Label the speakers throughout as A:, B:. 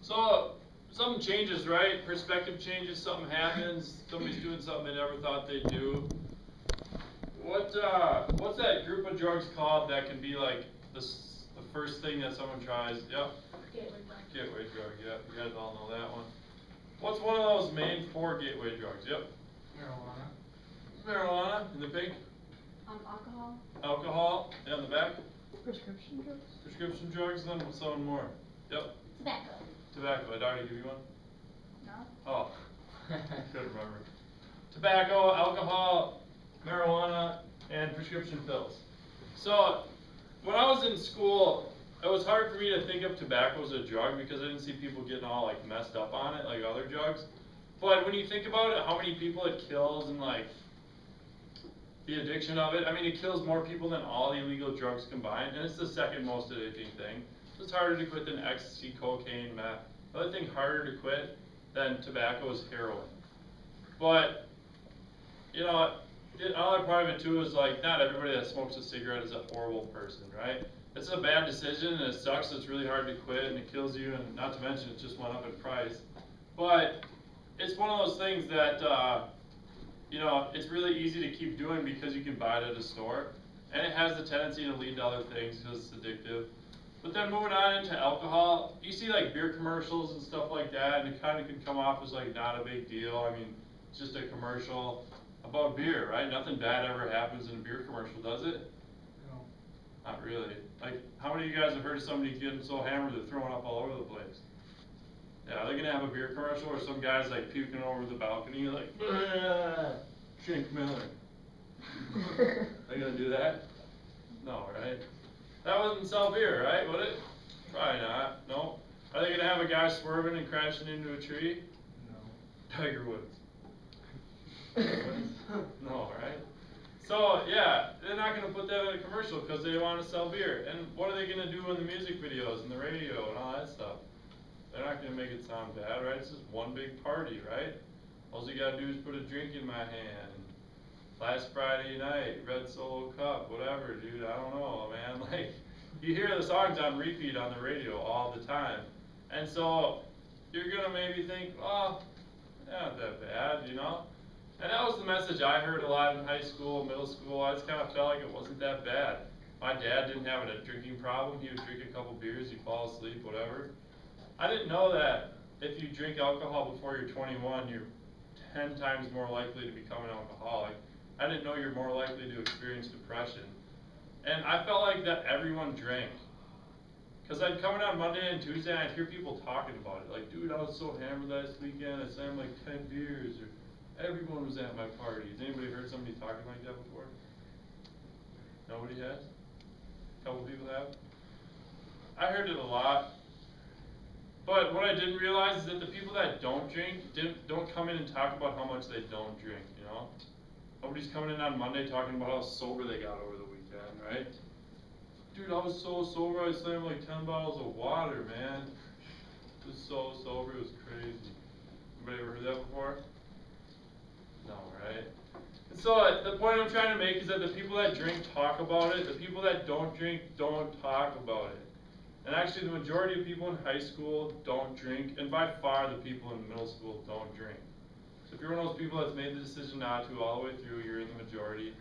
A: So something changes, right? Perspective changes, something happens, somebody's doing something they never thought they'd do. What's that group of drugs called that can be like the first thing that someone tries? Yep. Gateway drug, yep. You guys all know that one. What's one of those main 4 gateway drugs? Yep.
B: Marijuana.
A: Marijuana in the pink.
C: Alcohol.
A: Alcohol, yeah, in the back.
C: Prescription drugs.
A: Prescription drugs, then what's one more? Yep.
C: Tobacco.
A: Tobacco, I'd already give you one.
C: No.
A: Oh, couldn't remember. Tobacco, alcohol, marijuana, and prescription pills. So, when I was in school, it was hard for me to think of tobacco as a drug because I didn't see people getting all like messed up on it like other drugs. But when you think about it, how many people it kills and like the addiction of it, I mean it kills more people than all the illegal drugs combined, and it's the second most addicting thing. It's harder to quit than ecstasy, cocaine, meth. The other thing harder to quit than tobacco is heroin. But, you know, another part of it too is like, not everybody that smokes a cigarette is a horrible person, right? It's a bad decision and it sucks, it's really hard to quit and it kills you, and not to mention it just went up in price. But it's one of those things that, you know, it's really easy to keep doing because you can buy it at a store. And it has the tendency to lead to other things because it's addictive. But then moving on into alcohol, you see like beer commercials and stuff like that, and it kind of can come off as like not a big deal. I mean, it's just a commercial about beer, right? Nothing bad ever happens in a beer commercial, does it?
B: No.
A: Not really. Like, how many of you guys have heard of somebody getting so hammered they're throwing up all over the place? Yeah, they're gonna have a beer commercial where some guy's like puking over the balcony, like, drink Miller. They gonna do that? No, right? That wouldn't sell beer, right? Would it? Probably not. No. Are they gonna have a guy swerving and crashing into a tree?
B: No.
A: Tiger Woods. No, right? So yeah, they're not gonna put that in a commercial because they want to sell beer. And what are they gonna do in the music videos and the radio and all that stuff? They're not gonna make it sound bad, right? It's just one big party, right? All you gotta do is put a drink in my hand. Last Friday night, Red Solo Cup, whatever, dude, I don't know, man. Like, you hear the songs on repeat on the radio all the time. And so, you're gonna maybe think, oh, not that bad, you know? And that was the message I heard a lot in high school, middle school. I just kind of felt like it wasn't that bad. My dad didn't have a drinking problem. He would drink a couple beers, he'd fall asleep, whatever. I didn't know that if you drink alcohol before you're 21, you're 10 times more likely to become an alcoholic. I didn't know you're more likely to experience depression. And I felt like that everyone drank. Because I'd come in on Monday and Tuesday and I'd hear people talking about it. Like, dude, I was so hammered last weekend, I slammed like 10 beers. Or everyone was at my party. Has anybody heard somebody talking like that before? Nobody has? A couple people have? I heard it a lot. But what I didn't realize is that the people that don't drink don't come in and talk about how much they don't drink, you know? Nobody's coming in on Monday talking about how sober they got over the weekend, right? Dude, I was so sober, I slammed like 10 bottles of water, man. It was so sober, it was crazy. Anybody ever heard that before? No, right? And so the point I'm trying to make is that the people that drink talk about it, the people that don't drink don't talk about it. And actually the majority of people in high school don't drink, and by far the people in middle school don't drink. So if you're one of those people that's made the decision not to all the way through, you're in the majority.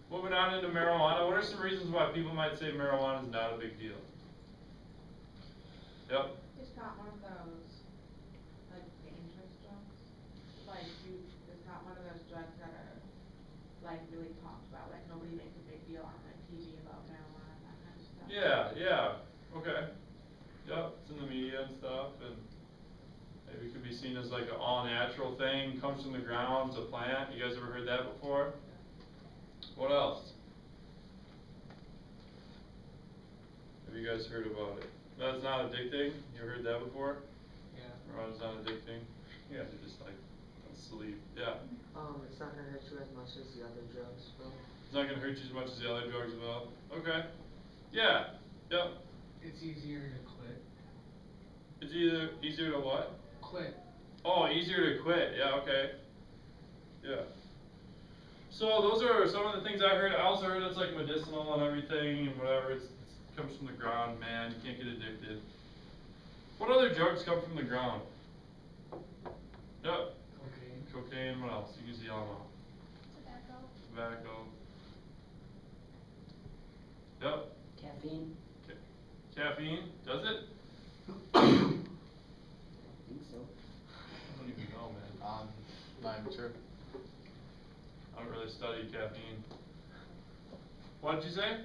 A: Moving on into marijuana, what are some reasons why people might say marijuana is not a big deal? Yep.
D: It's not one of those, like, dangerous drugs. Like, it's not one of those drugs that are, like, really talked about. Like, nobody makes a big deal on, like, TV about marijuana and that kind of stuff.
A: Yeah, yeah, okay. Yep, it's in the media and stuff, and maybe it could be seen as like an all-natural thing, comes from the ground, it's a plant. You guys ever heard that before? What else? Have you guys heard about it? That's not addicting? You heard that before?
B: Yeah.
A: Marijuana's not addicting? You guys are just like asleep. Yeah.
E: It's not gonna hurt you as much as the other drugs, bro.
A: It's not gonna hurt you as much as the other drugs will. Okay. Yeah. Yep.
B: It's easier to quit.
A: It's either easier to what?
B: Quit.
A: Oh, easier to quit. Yeah, okay. Yeah. So those are some of the things I heard. I also heard it's like medicinal and everything and whatever. It comes from the ground, man. You can't get addicted. What other drugs come from the ground? Yep.
B: Cocaine.
A: Cocaine, what else? You can see all now.
C: Tobacco.
A: Tobacco. Yep.
E: Caffeine?
A: Caffeine, does it?
E: I think so.
A: I don't even know, man.
F: Not even sure.
A: I don't really study caffeine. What did you say?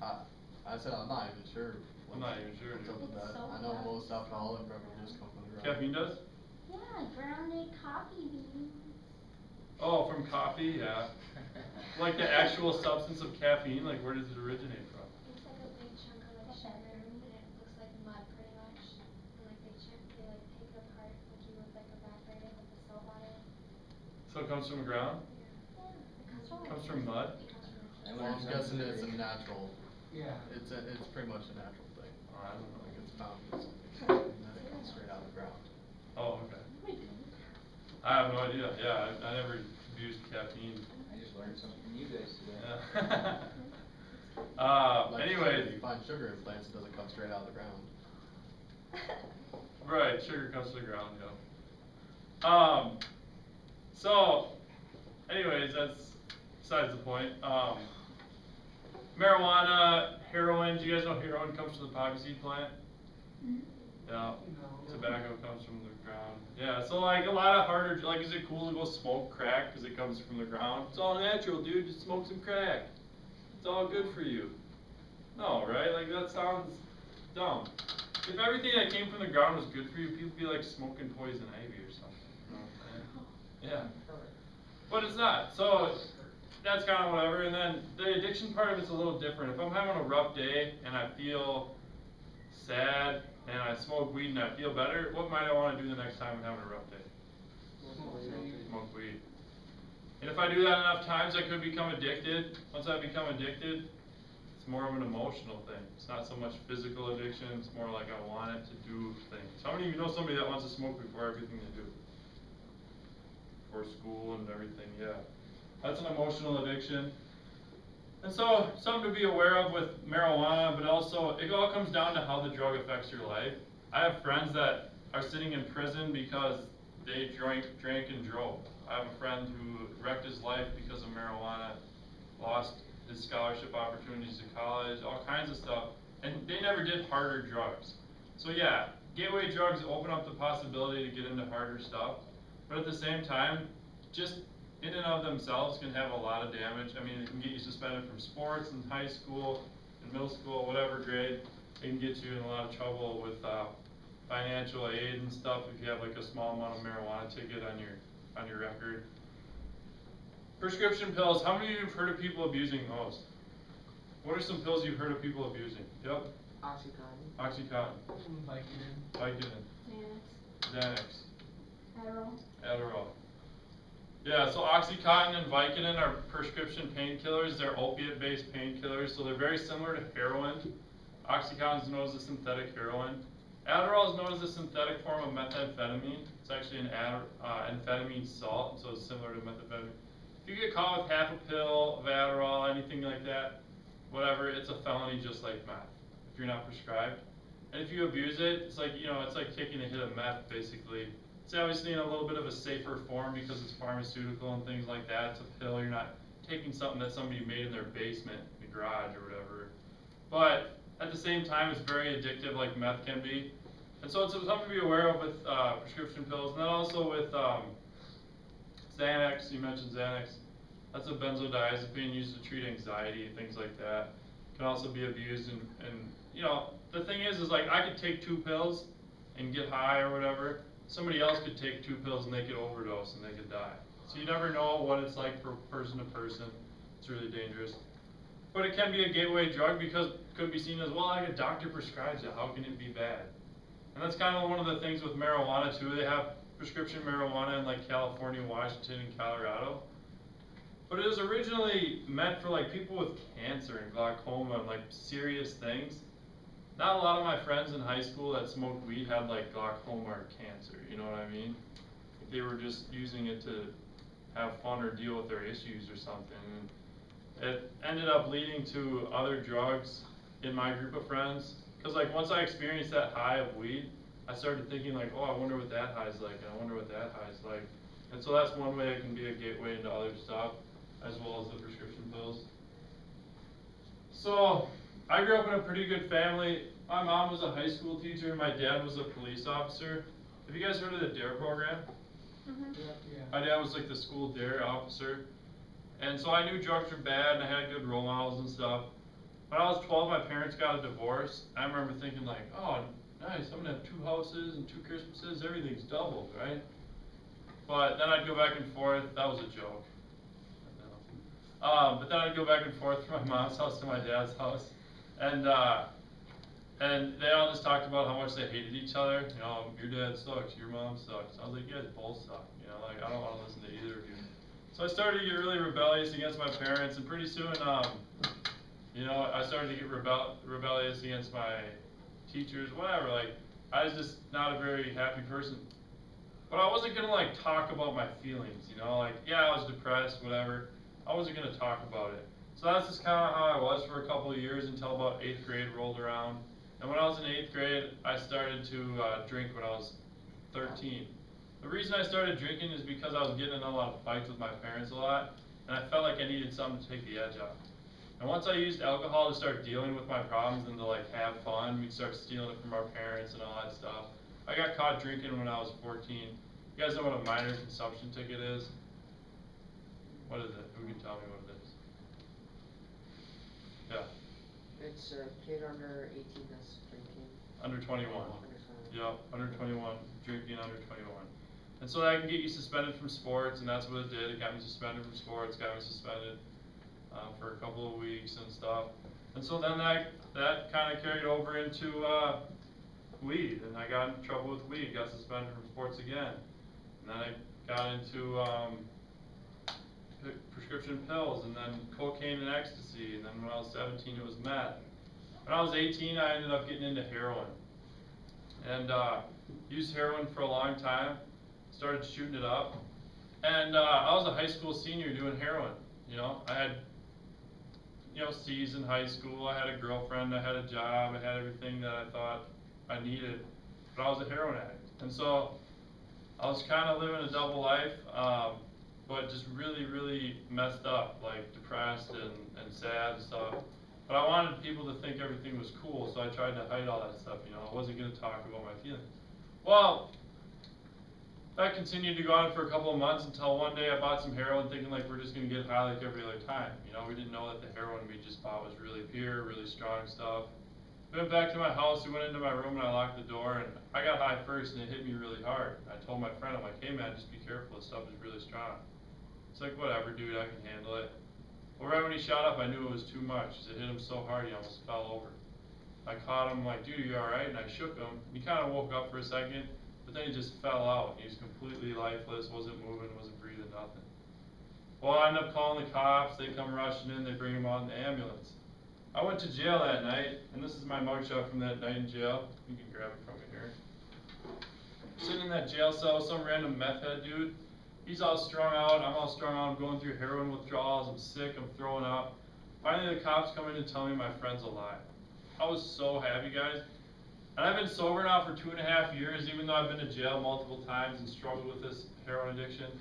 F: I said I'm not even sure.
A: I'm not even sure,
F: What's up
A: dude.
F: with
C: It's
F: that?
C: so
F: I know
C: gross.
F: most alcoholic beverages come from the ground.
A: Caffeine does?
C: Yeah, grounded coffee beans.
A: Oh, from coffee, yeah. Like the actual substance of caffeine, like where does it originate from?
G: It's like a big chunk of like sugar and it looks like mud pretty much. And like they take it apart like you would like evaporate it with the salt water.
A: So it comes from the ground?
G: Yeah. It
A: Comes from mud?
G: It comes from the
F: Well, I'm guessing it's a natural,
B: Yeah.
F: it's pretty much a natural thing.
A: Oh, I don't know.
F: Like it's found, and then it comes straight out of the ground.
A: Oh, okay. I have no idea, yeah, I never used caffeine.
H: I just learned something from you guys today.
A: Yeah.
F: Like,
A: Anyways.
F: if you find sugar in plants, it doesn't come straight out of the ground.
A: Right, sugar comes to the ground, yeah. So, anyways, that's besides the point. Marijuana, heroin, do you guys know heroin comes from the poppy seed plant? Yeah.
B: No.
A: Tobacco comes from the ground. Yeah, so like a lot of harder, like is it cool to go smoke crack because it comes from the ground? It's all natural, dude, just smoke some crack. It's all good for you. No, right? Like that sounds dumb. If everything that came from the ground was good for you, people would be like smoking poison ivy or something. You know what I'm saying? Yeah. But it's not. So that's kind of whatever. And then the addiction part of it's a little different. If I'm having a rough day and I feel sad and I smoke weed and I feel better, what might I want to do the next time I'm having a rough day? Smoke weed. And if I do that enough times, I could become addicted. Once I become addicted, it's more of an emotional thing. It's not so much physical addiction, it's more like I want it to do things. How many of you know somebody that wants to smoke before everything they do? Before school and everything, yeah. That's an emotional addiction. And so, something to be aware of with marijuana, but also, it all comes down to how the drug affects your life. I have friends that are sitting in prison because they drank and drove. I have a friend who wrecked his life because of marijuana, lost his scholarship opportunities to college, all kinds of stuff, and they never did harder drugs. So yeah, gateway drugs open up the possibility to get into harder stuff, but at the same time, just in and of themselves can have a lot of damage. I mean, it can get you suspended from sports in high school, in middle school, whatever grade. It can get you in a lot of trouble with financial aid and stuff if you have like a small amount of marijuana ticket on your record. Prescription pills, how many of you have heard of people abusing those? What are some pills you've heard of people abusing? Yep.
E: Oxycontin.
A: Oxycontin,
B: Vicodin.
A: Vicodin,
C: Xanax.
A: Xanax,
C: Adderall.
A: Adderall. Yeah, so Oxycontin and Vicodin are prescription painkillers. They're opiate-based painkillers, so they're very similar to heroin. Oxycontin is known as a synthetic heroin. Adderall is known as a synthetic form of methamphetamine. It's actually an amphetamine salt, so it's similar to methamphetamine. If you get caught with half a pill of Adderall, anything like that, whatever, it's a felony just like meth, if you're not prescribed. And if you abuse it, it's like, you know, it's like taking a hit of meth, basically. It's obviously in a little bit of a safer form because it's pharmaceutical and things like that. It's a pill, you're not taking something that somebody made in their basement, in the garage or whatever. But at the same time, it's very addictive like meth can be. And so it's something to be aware of with prescription pills. And then also with Xanax, you mentioned Xanax. That's a benzodiazepine used to treat anxiety, things like that. Can also be abused and you know, the thing is like I could take 2 pills and get high or whatever. Somebody else could take 2 pills and they could overdose and they could die. So you never know what it's like for person to person. It's really dangerous. But it can be a gateway drug because it could be seen as, well, like a doctor prescribes it, how can it be bad? And that's kind of one of the things with marijuana too. They have prescription marijuana in like California, Washington, and Colorado. But it was originally meant for like people with cancer and glaucoma and like serious things. Not a lot of my friends in high school that smoked weed had like glaucoma or cancer, you know what I mean? They were just using it to have fun or deal with their issues or something. And it ended up leading to other drugs in my group of friends. Cause like once I experienced that high of weed, I started thinking like, oh, I wonder what that high's like, and I wonder what that high's like. And so that's one way it can be a gateway into other stuff, as well as the prescription pills. So, I grew up in a pretty good family. My mom was a high school teacher, and my dad was a police officer. Have you guys heard of the DARE program?
B: Yeah.
A: My dad was like the school DARE officer. And so I knew drugs were bad, and I had good role models and stuff. When I was 12, my parents got a divorce. I remember thinking like, oh, nice, I'm gonna have 2 houses and 2 Christmases, everything's doubled, right? But then I'd go back and forth, that was a joke. But then I'd go back and forth from my mom's house to my dad's house. And they all just talked about how much they hated each other. You know, your dad sucks, your mom sucks. I was like, you guys both suck. You know, like, I don't want to listen to either of you. So I started to get really rebellious against my parents, and pretty soon, you know, I started to get rebellious against my teachers, whatever. Like, I was just not a very happy person. But I wasn't gonna like talk about my feelings, you know, like, yeah, I was depressed, whatever. I wasn't gonna talk about it. So that's just kind of how I was for a couple of years until about 8th grade rolled around. And when I was in 8th grade, I started to drink when I was 13. The reason I started drinking is because I was getting in a lot of fights with my parents a lot, and I felt like I needed something to take the edge off. And once I used alcohol to start dealing with my problems and to like have fun, we'd start stealing it from our parents and all that stuff. I got caught drinking when I was 14. You guys know what a minor consumption ticket is? What is it? Who can tell me what it is? Yeah.
E: It's a kid under 18 that's drinking.
A: Under 21.
E: Under 21.
A: Yep, under 21, drinking under 21. And so that can get you suspended from sports, and that's what it did. It got me suspended from sports, got me suspended for a couple of weeks and stuff. And so then that kind of carried over into weed, and I got in trouble with weed, got suspended from sports again. And then I got into prescription pills, and then cocaine and ecstasy, and then when I was 17 it was meth. When I was 18 I ended up getting into heroin. And used heroin for a long time, started shooting it up. And I was a high school senior doing heroin, you know. I had, you know, C's in high school, I had a girlfriend, I had a job, I had everything that I thought I needed, but I was a heroin addict. And so I was kind of living a double life, but just really, really messed up, like depressed and sad and stuff. But I wanted people to think everything was cool, so I tried to hide all that stuff, you know. I wasn't going to talk about my feelings. Well, that continued to go on for a couple of months until one day I bought some heroin thinking like we're just going to get high like every other time. You know, we didn't know that the heroin we just bought was really pure, really strong stuff. We went back to my house, we went into my room and I locked the door, and I got high first and it hit me really hard. I told my friend, I'm like, hey man, just be careful, this stuff is really strong. It's like, whatever dude, I can handle it. Well, right when he shot up, I knew it was too much. It hit him so hard he almost fell over. I caught him like, dude, are you alright? And I shook him. He kind of woke up for a second, but then he just fell out. He was completely lifeless, wasn't moving, wasn't breathing, nothing. Well, I ended up calling the cops. They come rushing in, they bring him out in the ambulance. I went to jail that night, and this is my mugshot from that night in jail. You can grab it from me here. Sitting in that jail cell with some random meth head dude. He's all strung out, I'm all strung out, I'm going through heroin withdrawals, I'm sick, I'm throwing up. Finally the cops come in and tell me my friend's alive. I was so happy, guys. And I've been sober now for 2.5 years, even though I've been to jail multiple times and struggled with this heroin addiction.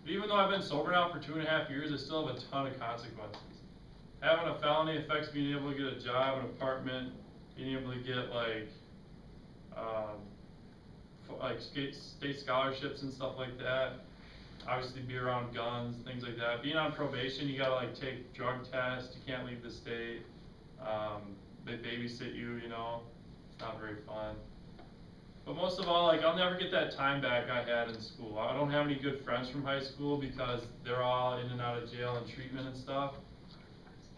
A: But even though I've been sober now for 2.5 years, I still have a ton of consequences. Having a felony affects being able to get a job, an apartment, being able to get like state scholarships and stuff like that. Obviously be around guns, things like that. Being on probation, you gotta like take drug tests, you can't leave the state. They babysit you, you know, it's not very fun. But most of all, like, I'll never get that time back I had in school. I don't have any good friends from high school because they're all in and out of jail and treatment and stuff.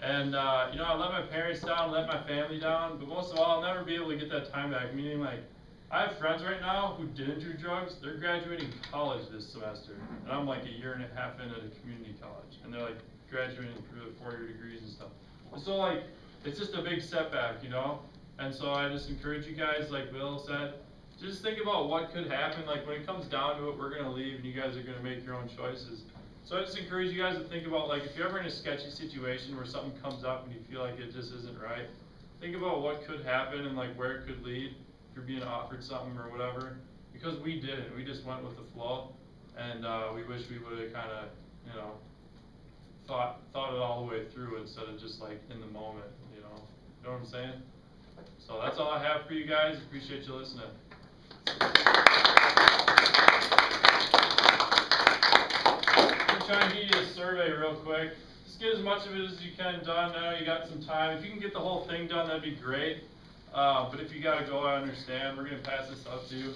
A: And, you know, I let my parents down, let my family down, but most of all, I'll never be able to get that time back, meaning like, I have friends right now who didn't do drugs, they're graduating college this semester, and I'm like 1.5 years into the community college, and they're like graduating through the 4-year degrees and stuff. And so like, it's just a big setback, you know? And so I just encourage you guys, like Bill said, just think about what could happen, like when it comes down to it, we're gonna leave and you guys are gonna make your own choices. So I just encourage you guys to think about, like, if you're ever in a sketchy situation where something comes up and you feel like it just isn't right, think about what could happen and like where it could lead. you're being offered something or whatever, because we didn't, we just went with the flow, and, we wish we would've kinda, you know, thought it all the way through instead of just like in the moment, you know what I'm saying? So that's all I have for you guys, appreciate you listening. I'm gonna try and get you a survey real quick. Just get as much of it as you can done. I know you got some time. If you can get the whole thing done, that'd be great. But if you gotta go, I understand. We're gonna pass this up to you.